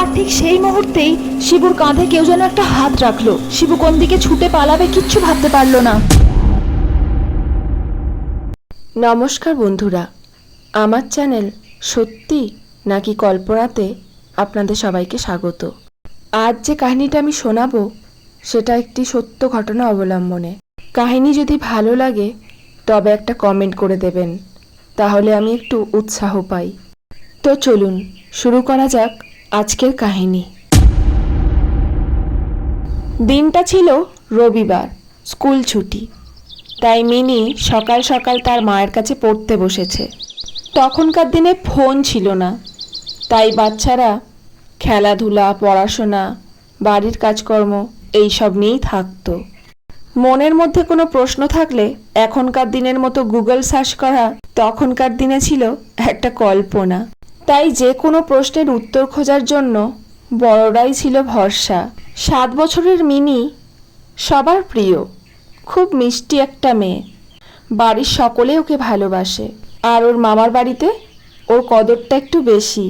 আর ঠিক সেই মুহূর্তেই শিবুর কাঁধে কেউ যেন একটা হাত রাখলো। শিবু কোন দিকে ছুটে পালাবে কিচ্ছু ভাবতে পারলো না। নমস্কার বন্ধুরা, আমার চ্যানেল সত্যি নাকি কল্পনাতে আপনাদের সবাইকে স্বাগত। আজ যে কাহিনীটা আমি শোনাবো সেটা একটি সত্য ঘটনা অবলম্বনে। কাহিনী যদি ভালো লাগে তবে একটা কমেন্ট করে দেবেন, তাহলে আমি একটু উৎসাহ পাই। তো চলুন শুরু করা যাক আজকের কাহিনী। দিনটা ছিল রবিবার, স্কুল ছুটি। তাই মিনি সকাল সকাল তার মায়ের কাছে পড়তে বসেছে। তখনকার দিনে ফোন ছিল না, তাই বাচ্চারা খেলাধুলা, পড়াশোনা, বাড়ির কাজকর্ম এইসব নিয়েই থাকতো। মনের মধ্যে কোনো প্রশ্ন থাকলে এখনকার দিনের মতো গুগল সার্চ করা তখনকার দিনে ছিল একটা কল্পনা। তাই যে কোনো প্রশ্নের উত্তর খোঁজার জন্য বড়রাই ছিল ভরসা। 7 বছরের মিনি সবার প্রিয়, খুব মিষ্টি একটা মেয়ে। বাড়ির সকলে ওকে ভালোবাসে, আর ওর মামার বাড়িতে ওর কদরটা একটু বেশি,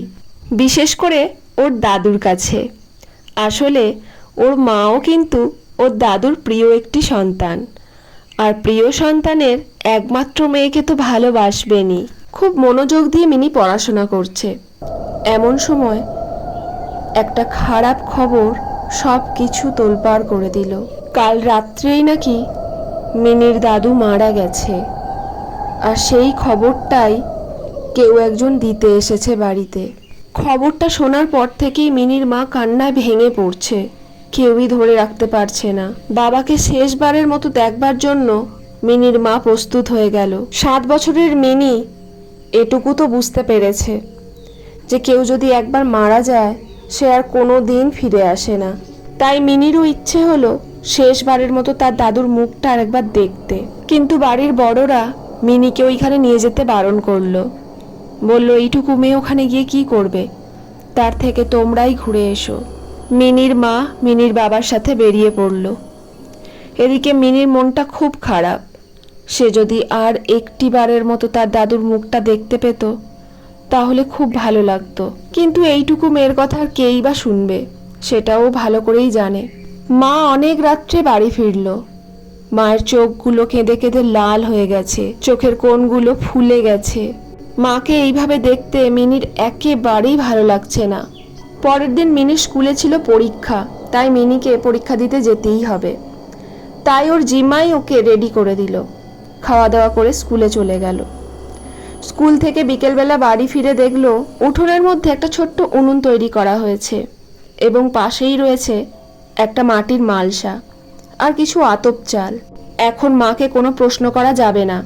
বিশেষ করে ওর দাদুর কাছে। আসলে ওর মাও কিন্তু ওর দাদুর প্রিয় একটি সন্তান, আর প্রিয় সন্তানের একমাত্র মেয়েকে তো ভালোবাসবেনই। খুব মনোযোগ দিয়ে মিনি পড়াশোনা করছে। এমন সময় একটা খারাপ খবর সব কিছু তোলপাড় করে দিল। কাল রাত্রেই নাকি মিনির দাদু মারা গেছে, আর সেই খবরটাই কেউ একজন দিতে এসেছে বাড়িতে। খবরটা শোনার পর থেকেই মিনির মা কান্নায় ভেঙে পড়ছে। কেউই ধরে রাখতে পারছে না। বাবাকে শেষবারের মতো দেখবার জন্য মিনির মা প্রস্তুত হয়ে গেল। 7 বছরের মিনি এটুকু তো বুঝতে পেরেছে যে কেউ যদি একবার মারা যায় সে আর কোনো দিন ফিরে আসে না। তাই মিনিরও ইচ্ছে হলো শেষবারের মতো তার দাদুর মুখটা আরেকবার দেখতে। কিন্তু বাড়ির বড়রা মিনিকে ওইখানে নিয়ে যেতে বারণ করলো। বলল, এইটুকু মেয়ে ওখানে গিয়ে কি করবে, তার থেকে তোমরাই ঘুরে এসো। মিনির মা মিনির বাবার সাথে বেরিয়ে পড়ল। এদিকে মিনির মনটা খুব খারাপ। সে যদি আর একটি বারের মতো তার দাদুর মুখটা দেখতে পেত তাহলে খুব ভালো লাগতো। কিন্তু এইটুকু মেয়ের কথা আর কেই বা শুনবে, সেটাও ভালো করেই জানে। মা অনেক রাত্রে বাড়ি ফিরল। মায়ের চোখগুলো কেঁদে কেঁদে লাল হয়ে গেছে, চোখের কোণগুলো ফুলে গেছে। মাকে এইভাবে দেখতে মিনির একেবারেই ভালো লাগছে না। পরের দিন মিনির স্কুলে ছিল পরীক্ষা, তাই মিনিকে পরীক্ষা দিতে যেতেই হবে। তাই ওর জিম্মাই ওকে রেডি করে দিল। খাওয়া দাওয়া করে স্কুলে চলে গেল। স্কুল থেকে বিকেলবেলা বাড়ি ফিরে দেখলো উঠোনের মধ্যে একটা ছোট্ট উনুন তৈরি করা হয়েছে, এবং পাশেই রয়েছে একটা মাটির মালসা আর কিছু আতপ চাল। এখন মাকে কোনো প্রশ্ন করা যাবে না,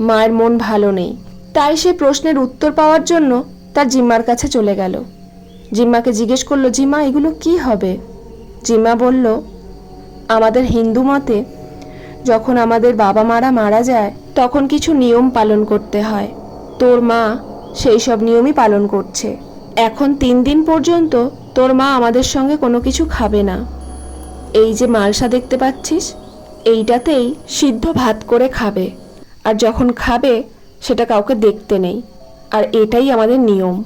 মায়ের মন ভালো নেই। তাই সে প্রশ্নের উত্তর পাওয়ার জন্য তার জিম্মার কাছে চলে গেল। জিম্মাকে জিজ্ঞেস করলো, জিম্মা এগুলো কি হবে? জিম্মা বলল, আমাদের হিন্দু মতে যখন আমাদের বাবা মারা মারা যায় তখন কিছু নিয়ম পালন করতে হয়। তোর মা সেই সব নিয়মই পালন করছে। এখন 3 দিন পর্যন্ত তোর মা আমাদের সঙ্গে কোনো কিছু খাবে না। এই যে মালসা দেখতে পাচ্ছিস, এইটাতেই সিদ্ধ ভাত করে খাবে, আর যখন খাবে সেটা কাউকে দেখতে নেই, আর এটাই আমাদের নিয়ম।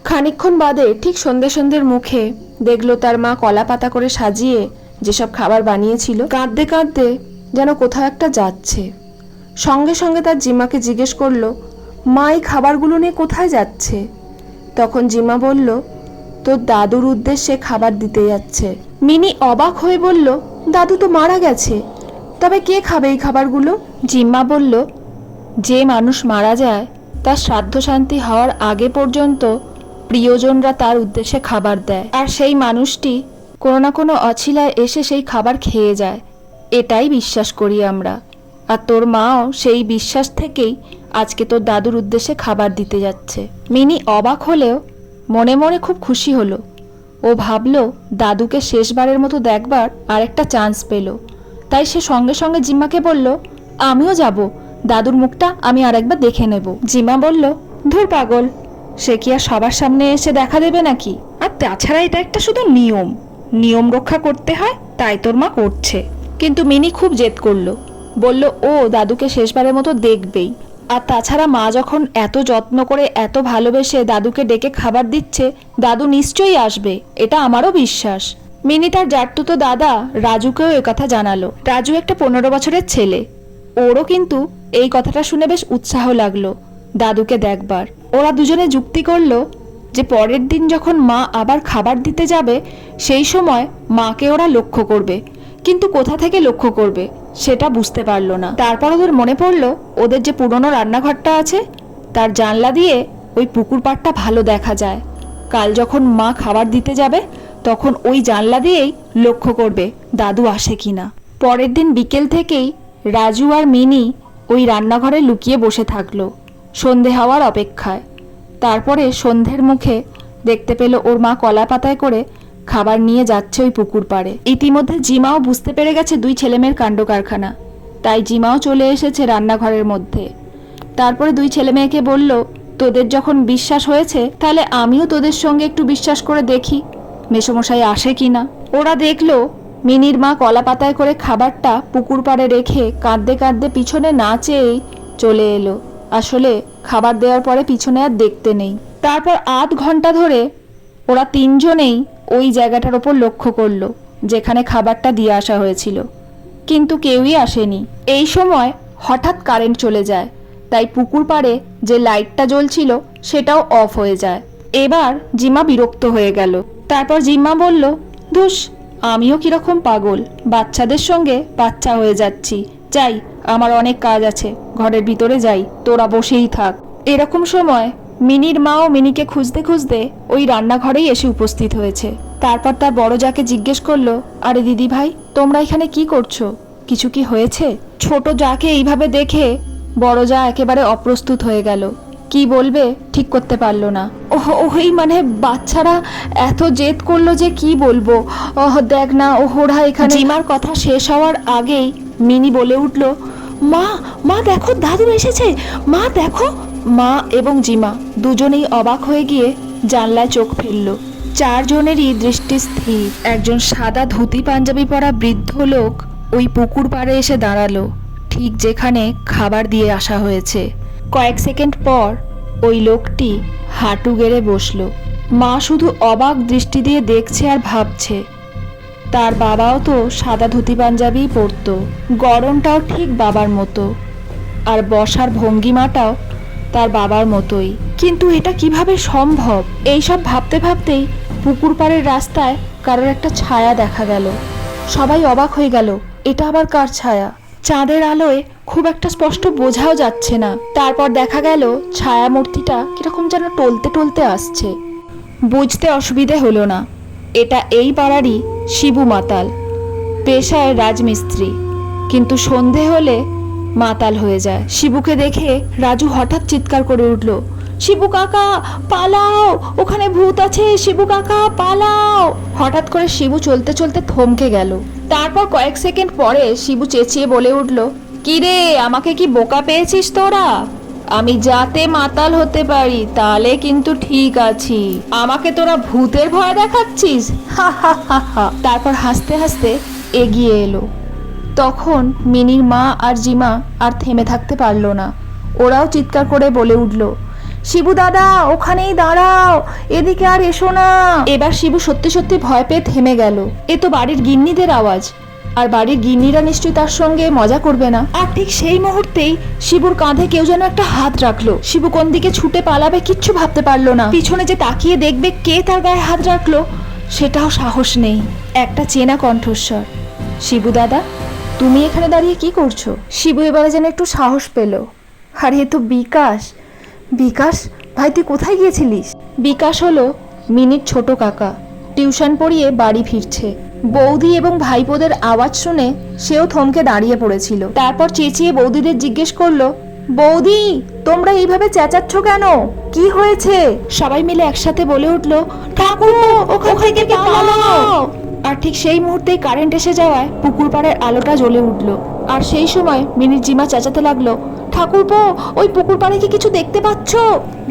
খানিকক্ষণ বাদে ঠিক সন্ধ্যের মুখে দেখলো তার মা কলা পাতা করে সাজিয়ে যেসব খাবার বানিয়েছিল কাঁদতে কাঁদতে যেন কোথাও একটা যাচ্ছে। সঙ্গে সঙ্গে তার জিম্মাকে জিজ্ঞেস করলো, মা এই খাবারগুলো নিয়ে কোথায় যাচ্ছে? তখন জিম্মা বলল, তোর দাদুর উদ্দেশ্যে খাবার দিতে যাচ্ছে। মিনি অবাক হয়ে বলল, দাদু তো মারা গেছে, তবে কে খাবে এই খাবারগুলো? জিম্মা বলল, যে মানুষ মারা যায় তার শ্রাদ্ধ শান্তি হওয়ার আগে পর্যন্ত প্রিয়জনরা তার উদ্দেশ্যে খাবার দেয়, আর সেই মানুষটি কোনো না কোনো অছিলায় এসে সেই খাবার খেয়ে যায়। এটাই বিশ্বাস করি আমরা, আর তোর মাও সেই বিশ্বাস থেকেই আজকে তোর দাদুর উদ্দেশ্যে খাবার দিতে যাচ্ছে। মিনি অবাক হলেও মনে মনে খুব খুশি হলো। ও ভাবলো দাদুকে শেষবারের মতো দেখবার আরেকটা চান্স পেল। তাই সে সঙ্গে সঙ্গে জিম্মাকে বলল, আমিও যাব, দাদুর মুখটা আমি আরেকবার দেখে নেব। জিম্মা বলল, ধুর পাগল, সে কি আর সবার সামনে এসে দেখা দেবে নাকি? আর তাছাড়া এটা একটা শুধু নিয়ম রক্ষা করতে হয়, তাই তোর মা করছে। কিন্তু মিনি খুব জেদ করলো, বলল ও দাদুকে শেষবারের মতো দেখবেই, আর তাছাড়া মা যখন এত যত্ন করে এত ভালোবেসে দাদুকে ডেকে খাবার দিচ্ছে, দাদু নিশ্চয়ই আসবে, এটা আমারও বিশ্বাস। মিনি তার জাটতুতো দাদা রাজুকেও কথা জানালো। রাজু একটা 15 বছরের ছেলে, ওরও কিন্তু এই কথাটা শুনে বেশ উৎসাহ লাগলো দাদুকে দেখবার। ওরা দুজনে যুক্তি করলো যে পরের দিন যখন মা আবার খাবার দিতে যাবে সেই সময় মাকে ওরা লক্ষ্য করবে, কিন্তু কোথা থেকে লক্ষ্য করবে সেটা বুঝতে পারলো না। তারপর ওদের মনে পড়লো ওদের যে পুরনো রান্নাঘরটা আছে তার জানলা দিয়ে ওই পুকুর পাড়টা ভালো দেখা যায়। কাল যখন মা খাবার দিতে যাবে তখন ওই জানলা দিয়েই লক্ষ্য করবে দাদু আসে কিনা। পরের দিন বিকেল থেকেই রাজু আর মিনি ওই রান্নাঘরে লুকিয়ে বসে থাকলো সন্ধে হওয়ার অপেক্ষায়। তারপরে সন্ধ্যের মুখে দেখতে পেল ওর মা কলা পাতায় করে খাবার নিয়ে যাচ্ছে ওই পুকুর পাড়ে। ইতিমধ্যে জিমাও বুঝতে পেরে গেছে দুই ছেলেমেয়ের কাণ্ড কারখানা, তাই জিমাও চলে এসেছে রান্নাঘরের মধ্যে। তারপরে দুই ছেলেমেয়েকে বলল, তোদের যখন বিশ্বাস হয়েছে তাহলে আমিও তোদের সঙ্গে একটু বিশ্বাস করে দেখি মেসোমশাই আসে কিনা। ওরা দেখলো মিনির মা কলা পাতায় করে খাবারটা পুকুর পাড়ে রেখে কাঁদতে কাঁদতে পিছনে না চেয়েই চলে এলো। আসলে খাবার দেওয়ার পরে পিছনে আর দেখতে নেই। তারপর আধ ঘন্টা ধরে ওরা তিনজনেই ওই জায়গাটার ওপর লক্ষ্য করলো যেখানে খাবারটা দিয়ে আসা হয়েছিল, কিন্তু কেউই আসেনি। এই সময় হঠাৎ কারেন্ট চলে যায়, তাই পুকুর পাড়ে যে লাইটটা জ্বলছিল সেটাও অফ হয়ে যায়। এবার জিমা বিরক্ত হয়ে গেল। তারপর জিম্মা বলল, ধুস, আমিও কিরকম পাগল, বাচ্চাদের সঙ্গে বাচ্চা হয়ে যাচ্ছি, যাই, আমার অনেক কাজ আছে, ঘরের ভিতরে যাই, তোরা বসেই থাক। এরকম সময় মিনির মাও মিনিকে খুঁজতে খুঁজতে ওই রান্নাঘরেই এসে উপস্থিত হয়েছে। তারপর তার বড় যাকে জিজ্ঞেস করলো, আরে দিদি ভাই, তোমরা এখানে কি করছো? কিছু কি হয়েছে? ছোট যাকে এইভাবে দেখে বড় যা একেবারে অপ্রস্তুত হয়ে গেল, কি বলবে ঠিক করতে পারলো না। ওই মানে বাচ্চারা এত জেদ করলো যে কি বলবো, দেখ না ওরা এখানে। জিমার কথা শেষ হওয়ার আগেই মিনি বলে উঠল, মা মা দেখো, দাদু এসেছে, মা দেখো। মা এবং জিমা দুজনেই অবাক হয়ে গিয়ে জানলায় চোখ ফেলল। চারজনেরই দৃষ্টি স্থির। একজন সাদা ধুতি পাঞ্জাবি পরা বৃদ্ধ লোক ওই পুকুর পাড়ে এসে দাঁড়ালো, ঠিক যেখানে খাবার দিয়ে আসা হয়েছে। কয়েক সেকেন্ড পর ওই লোকটি হাঁটু গেড়ে বসলো। মা শুধু অবাক দৃষ্টি দিয়ে দেখছে আর ভাবছে। তার বাবাও তো সাদা ধুতি পাঞ্জাবিই পরতো, গড়নটাও ঠিক বাবার মতো, আর বসার ভঙ্গিমাটাও তার বাবার মতোই। কিন্তু এটা কিভাবে সম্ভব? এইসব ভাবতে ভাবতেই পুকুর পাড়ের রাস্তায় কারোর একটা ছায়া দেখা গেল। সবাই অবাক হয়ে গেল, এটা আবার কার ছায়া? চাঁদের আলোয় খুব একটা স্পষ্ট বোঝাও যাচ্ছে না। তারপর দেখা গেল ছায়া মূর্তিটা কিরকম যেন টলতে টলতে আসছে। বুঝতে অসুবিধে হলো না, এটা এই পাড়ারই শিবু মাতাল, পেশায় রাজমিস্ত্রি, কিন্তু সন্ধে হলে মাতাল হয়ে যায়। শিবুকে দেখে রাজু হঠাৎ চিৎকার করে উঠল, শিবু কাকা পালাও, ওখানে ভূত আছে, শিবু কাকা পালাও। হঠাৎ করে শিবু চলতে চলতে থমকে গেল। তারপর কয়েক সেকেন্ড পরে শিবু চেঁচিয়ে বলে উঠল, কি রে, আমাকে কি বোকা পেয়েছিস তোরা? আমি যাতে মাতাল হতে পারি তাহলে কিন্তু ঠিক আছি, আমাকে তোরা ভূতের ভয় দেখাচ্ছিস, হা হা হা হা। তারপর হাসতে হাসতে এগিয়ে এলো। তখন মিনির মা আর জিমা আর থেমে থাকতে পারলো না, ওরাও চিৎকার করে বলে উঠল, শিবু দাদা ওখানেই দাঁড়াও, এদিকে আর এসো না। এবার শিবু সত্যি সত্যি ভয় পেয়ে থেমে গেল। এ তো বাড়ির গিন্নিদের আওয়াজ, আর বাড়ির গিন্নিরা নিশ্চয়ই তার সঙ্গে মজা করবে না। আর ঠিক সেই মুহূর্তেই শিবুর কাঁধে কেউ যেন একটা হাত রাখলো। শিবু কোন দিকে ছুটে পালাবে কিচ্ছু ভাবতে পারলো না। পিছনে যে তাকিয়ে দেখবে কে তার গায়ে হাত রাখলো সেটাও সাহস নেই। একটা চেনা কণ্ঠস্বর, শিবু দাদা তুমি এখানে দাঁড়িয়ে কি করছো? শিবু এবারে যেন একটু সাহস পেল। আরে এ তো বিকাশ। বিকাশ ভাই, তুই কোথায় গিয়েছিলিস? বিকাশ হলো মিনির ছোট কাকা, টিউশন পড়িয়ে বাড়ি ফিরছে। বৌদি এবং ভাইপোদের আওয়াজ শুনে সেও থমকে দাঁড়িয়ে পড়েছিল। তারপর চেঁচিয়ে বৌদিদের জিজ্ঞেস করলো, বৌদি তোমরা এইভাবে চেঁচাচ্ছ কেন? কি হয়েছে? সবাই মিলে একসাথে বলে উঠলো, ঠাকুরপো ওখান থেকে পালাও। আর ঠিক সেই মুহূর্তেই কারেন্ট এসে যাওয়ায় পুকুর পাড়ের আলোটা জ্বলে উঠলো। আর সেই সময় মিনির জিমা চেঁচাতে লাগলো, ঠাকুরপো ওই পুকুর পাড়ে কি কিছু দেখতে পাচ্ছ?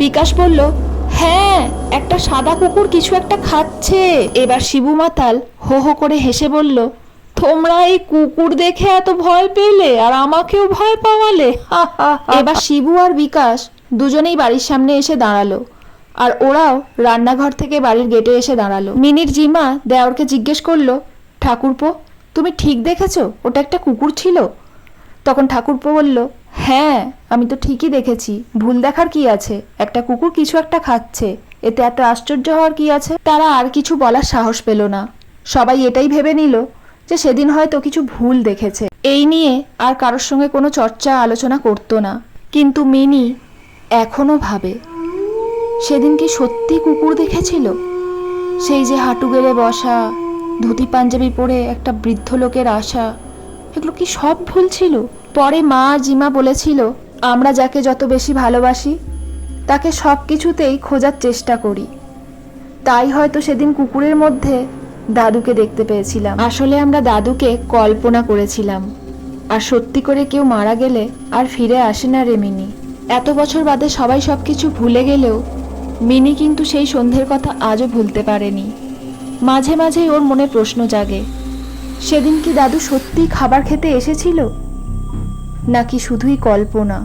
বিকাশ বলল, হ্যাঁ, একটা সাদা কুকুর কিছু একটা খাচ্ছে। এবার শিবু মাতাল হো হো করে হেসে বলল, তোমরা এই কুকুর দেখে এত ভয় পেলে আর আমাকেও ভয় পাওয়ালে। এবার শিবু আর বিকাশ দুজনেই বাড়ির সামনে এসে দাঁড়ালো, আর ওরাও রান্নাঘর থেকে বাড়ির গেটে এসে দাঁড়ালো। মিনির জিমা দেওরকে জিজ্ঞেস করলো, ঠাকুরপো তুমি ঠিক দেখেছো ওটা একটা কুকুর ছিল? তখন ঠাকুরপো বলল, হ্যাঁ আমি তো ঠিকই দেখেছি, ভুল দেখার কি আছে, একটা কুকুর কিছু একটা খাচ্ছে, এতে এত আশ্চর্য হওয়ার কি আছে। তারা আর কিছু বলার সাহস পেল না, সবাই এটাই ভেবে নিল যে সেদিন হয়তো কিছু ভুল দেখেছে। এই নিয়ে আর কারোর সঙ্গে কোনো চর্চা আলোচনা করতো না। কিন্তু মিনি এখনো ভাবে, সেদিন কি সত্যি কুকুর দেখেছিল? সেই যে হাঁটু গেড়ে বসা, ধুতি পাঞ্জাবি পরে একটা বৃদ্ধ লোকের আশা, এগুলো কি সব ভুল ছিল? পরে মা আর জিমা বলেছিল, আমরা যাকে যত বেশি ভালোবাসি তাকে সব কিছুতেই খোঁজার চেষ্টা করি, তাই হয়তো সেদিন কুকুরের মধ্যে দাদুকে দেখতে পেয়েছিলাম। আসলে আমরা দাদুকে কল্পনা করেছিলাম, আর সত্যি করে কেউ মারা গেলে আর ফিরে আসে না রে মিনি। এত বছর বাদে সবাই সব কিছু ভুলে গেলেও মিনি কিন্তু সেই সন্ধ্যের কথা আজও ভুলতে পারেনি। মাঝে মাঝেই ওর মনে প্রশ্ন জাগে, সেদিন কি দাদু সত্যিই খাবার খেতে এসেছিল, নাকি শুধুই কল্পনা?